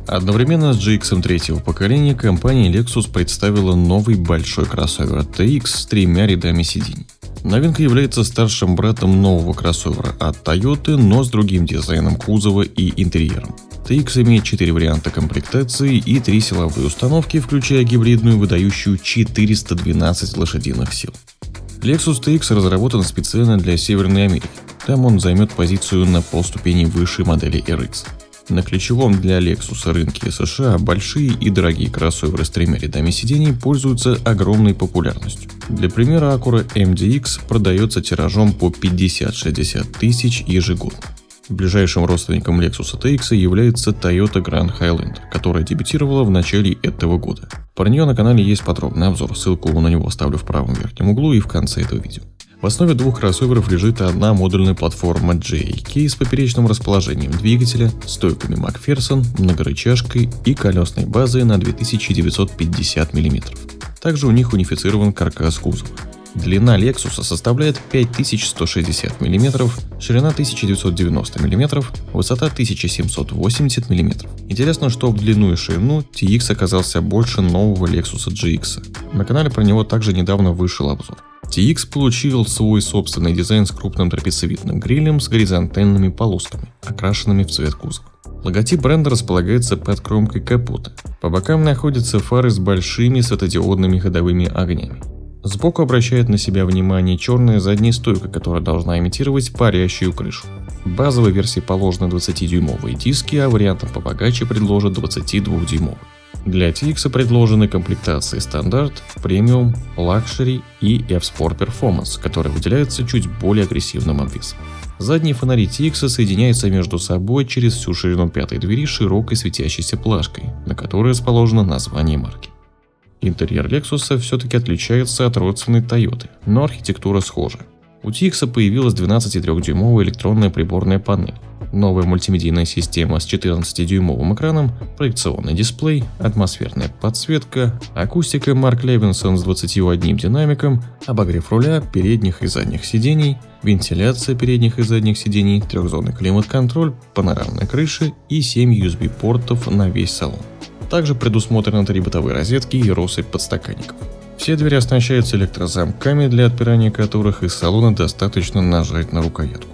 Одновременно с GX третьего поколения компания Lexus представила новый большой кроссовер TX с 3 рядами сидений. Новинка является старшим братом нового кроссовера от Toyota, но с другим дизайном кузова и интерьером. TX имеет 4 варианта комплектации и 3 силовые установки, включая гибридную, выдающую 412 лошадиных сил. Lexus TX разработан специально для Северной Америки. Там он займет позицию на полступени выше модели RX. На ключевом для Lexus рынке США большие и дорогие кроссоверы с 3 рядами сидений пользуются огромной популярностью. Для примера, Acura MDX продается тиражом по 50-60 тысяч ежегодно. Ближайшим родственником Lexus TX является Toyota Grand Highlander, которая дебютировала в начале этого года. Про нее на канале есть подробный обзор, ссылку на него оставлю в правом верхнем углу и в конце этого видео. В основе двух кроссоверов лежит одна модульная платформа JAK с поперечным расположением двигателя, стойками Макферсон, многорычажкой и колесной базой на 2950 мм. Также у них унифицирован каркас кузова. Длина Lexus составляет 5160 мм, ширина 1990 мм, высота 1780 мм. Интересно, что в длину и ширину TX оказался больше нового Lexus GX. На канале про него также недавно вышел обзор. TX получил свой собственный дизайн с крупным трапециевидным грилем с горизонтальными полосками, окрашенными в цвет кузова. Логотип бренда располагается под кромкой капота. По бокам находятся фары с большими светодиодными ходовыми огнями. Сбоку обращает на себя внимание черная задняя стойка, которая должна имитировать парящую крышу. В базовой версии положены 20-дюймовые диски, а вариантам побогаче предложат 22-дюймовые. Для TX предложены комплектации стандарт, премиум, лакшери и F-Sport Performance, которые выделяются чуть более агрессивным обвесом. Задние фонари TX соединяются между собой через всю ширину пятой двери широкой светящейся плашкой, на которой расположено название марки. Интерьер Lexus все-таки отличается от родственной Toyota, но архитектура схожа. У TX появилась 12,3-дюймовая электронная приборная панель, новая мультимедийная система с 14-дюймовым экраном, проекционный дисплей, атмосферная подсветка, акустика Mark Levinson с 21 динамиком, обогрев руля, передних и задних сидений, вентиляция передних и задних сидений, трехзонный климат-контроль, панорамная крыша и 7 USB-портов на весь салон. Также предусмотрены 3 бытовые розетки и россыпь подстаканников. Все двери оснащаются электрозамками, для отпирания которых из салона достаточно нажать на рукоятку.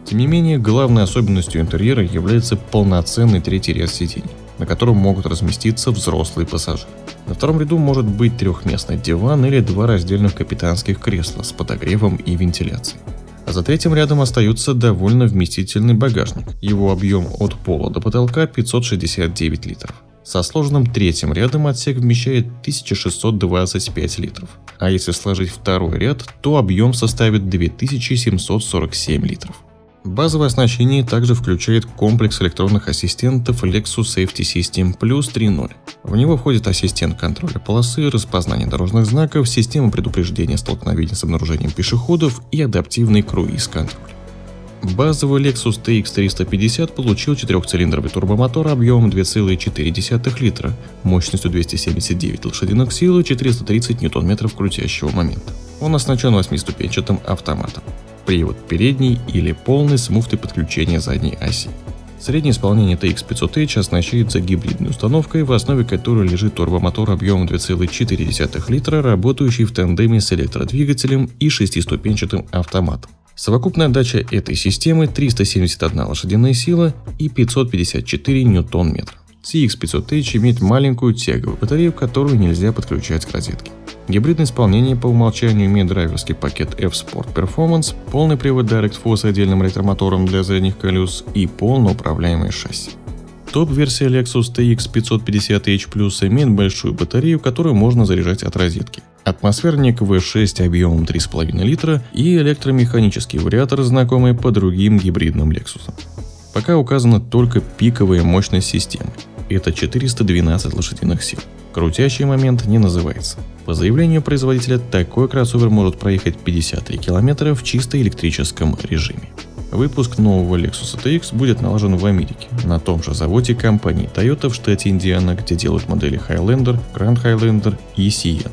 Тем не менее, главной особенностью интерьера является полноценный третий ряд сидений, на котором могут разместиться взрослые пассажиры. На втором ряду может быть трехместный диван или 2 раздельных капитанских кресла с подогревом и вентиляцией. А за третьим рядом остается довольно вместительный багажник. Его объем от пола до потолка 569 литров. Со сложенным третьим рядом отсек вмещает 1625 литров, а если сложить второй ряд, то объем составит 2747 литров. Базовое оснащение также включает комплекс электронных ассистентов Lexus Safety System Plus 3.0. В него входит ассистент контроля полосы, распознание дорожных знаков, система предупреждения столкновений с обнаружением пешеходов и адаптивный круиз-контроль. Базовый Lexus TX 350 получил 4-цилиндровый турбомотор объемом 2,4 литра, мощностью 279 лошадиных сил и 430 ньютон-метров крутящего момента. Он оснащен 8-ступенчатым автоматом. Привод передний или полный с муфтой подключения задней оси. Среднее исполнение TX 500H оснащается гибридной установкой, в основе которой лежит турбомотор объемом 2,4 литра, работающий в тандеме с электродвигателем и 6-ступенчатым автоматом. Совокупная отдача этой системы 371 лошадиная сила и 554 ньютон-метра. TX 500H имеет маленькую тяговую батарею, которую нельзя подключать к розетке. Гибридное исполнение по умолчанию имеет драйверский пакет F-Sport Performance, полный привод Direct-Four с отдельным электромотором для задних колес и полноуправляемое шасси. Топ-версия Lexus TX 550H Plus имеет большую батарею, которую можно заряжать от розетки. Атмосферник V6 объемом 3,5 литра и электромеханический вариатор, знакомый по другим гибридным Lexus. Пока указана только пиковая мощность системы. Это 412 лошадиных сил. Крутящий момент не называется. По заявлению производителя, такой кроссовер может проехать 53 км в чисто электрическом режиме. Выпуск нового Lexus TX будет налажен в Америке, на том же заводе компании Toyota в штате Индиана, где делают модели Highlander, Grand Highlander и Sienna.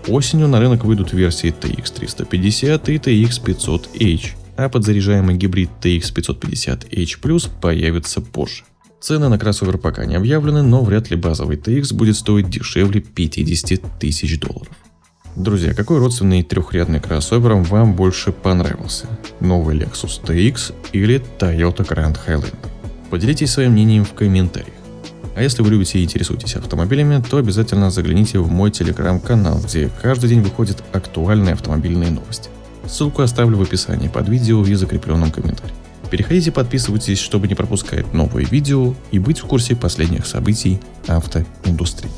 Осенью на рынок выйдут версии TX 350 и TX 500H, а подзаряжаемый гибрид TX 550H Plus появится позже. Цены на кроссовер пока не объявлены, но вряд ли базовый TX будет стоить дешевле 50 тысяч долларов. Друзья, какой родственный трехрядный кроссовер вам больше понравился? Новый Lexus TX или Toyota Grand Highlander? Поделитесь своим мнением в комментариях. А если вы любите и интересуетесь автомобилями, то обязательно загляните в мой телеграм-канал, где каждый день выходят актуальные автомобильные новости. Ссылку оставлю в описании под видео и закрепленном комментарии. Переходите, подписывайтесь, чтобы не пропускать новые видео и быть в курсе последних событий автоиндустрии.